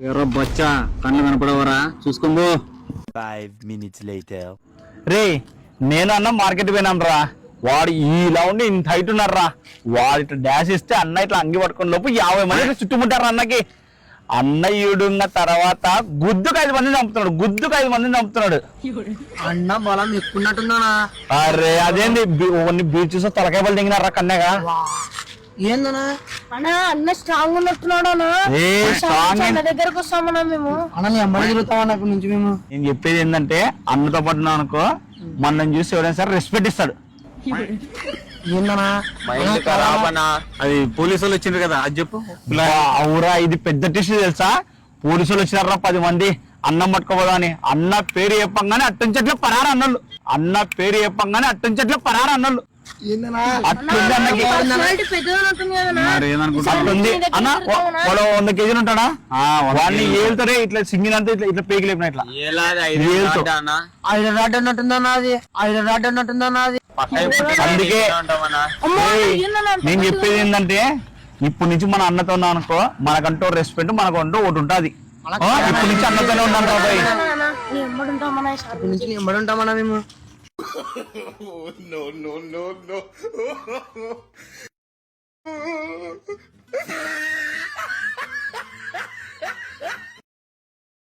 ఎర్ర బచ్చా కళ్ళు కనపడవరా చూసుకోబో. 5 minutes later. రే నేను అన్న మార్కెట్ పోయినాం రా, వాడు ఇలా ఉండి ఇంత హైట్ ఉన్నారా, వాడు ఇట్లా డాష్ ఇస్తే అన్న ఇట్లా అంగి పట్టుకుని లోపు 50 మంది ఇట్లా చుట్టుముట్టారు అన్నకి. అన్నయ్యుడున్న తర్వాత గుద్దుకు 5 మందిని చంపుతున్నాడు, గుద్దుకు 5 మందిని చంపుతున్నాడు. అన్న బలం ఎక్కున్నట్టుందనా? అరే అదేంది ఓన్ని బీచ్ చూస్తే తలకాయ బలి దిగినారా కన్నగా. ఏందనా అన్నా అన్న స్ట్రాంగ్ ఉన్నట్టున్నాడు అన్న దగ్గరకు వస్తామన్నా మేము. అన్న నీ అమ్మాయి తిరుగుతామన్నా అక్కడి నుంచి మేము. నేను చెప్పేది ఏంటంటే అన్నతో పట్టున్నాం అనుకో, మనల్ని చూసి ఎవరైనా సరే రెస్పెక్ట్ ఇస్తాడు. ఏందనా మైండ్ ఖరాబ్ అన్నా. అది పోలీసు వాళ్ళు వచ్చిండ్రు కదా, అది చెప్పు. అవురా ఇది పెద్ద టిష్యూ తెలుసా, పోలీసులు వచ్చినారా 10 మంది అన్నం పట్టుకోపోదా అని. అన్న పేరు చెప్పంగానే అట్టుంచట్లే పరారు అన్నోళ్ళు, అన్న పేరు చెప్పంగానే అట్టుంచట్లే పరారు అన్నోళ్ళు. ఏందనా అట్లుంది అన్నకి. మరి ఏమనుకుంటా అట్లుంది అన్న. వాడు 100 కేజీలు ఉంటాడా, వాడిని ఏళ్తారే ఇట్లా సింగినంతా ఇట్లా ఇట్లా పేకి లేపిన ఇట్లా ఐరన్ రాడ్ అన్నట్టుందన్నా, అది ఐరన్ రాడ్ అన్నట్టుందన్నా అది. అందుకే నేను చెప్పేది ఏంటంటే ఇప్పటి నుంచి మన అన్నతో ఉన్నాం అనుకో, మనకంటూ రెస్పెక్ట్ మనకంటూ ఒకటి ఉంటుంది. ఇప్పటి నుంచి అన్నతోనే ఉన్నాను బాబాయ్. అక్కడి నుంచి ఎంబడి ఉంటామన్నా మేము. No.